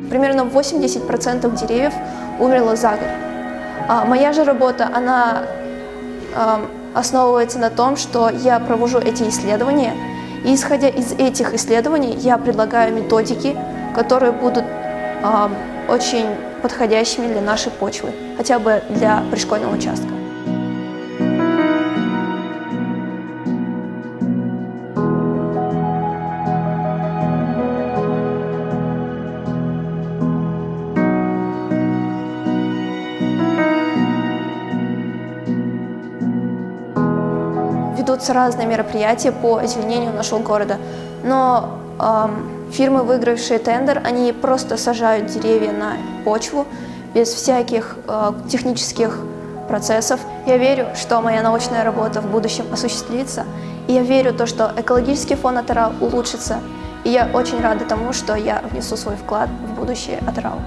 примерно 80% деревьев умерло за год. Моя же работа, она основывается на том, что я провожу эти исследования, и исходя из этих исследований я предлагаю методики, которые будут очень подходящими для нашей почвы, хотя бы для пришкольного участка. Ведутся разные мероприятия по озеленению нашего города, но фирмы, выигравшие тендер, они просто сажают деревья на почву без всяких технических процессов. Я верю, что моя научная работа в будущем осуществится, и я верю в то, что экологический фон Атырау улучшится, и я очень рада тому, что я внесу свой вклад в будущее Атырау.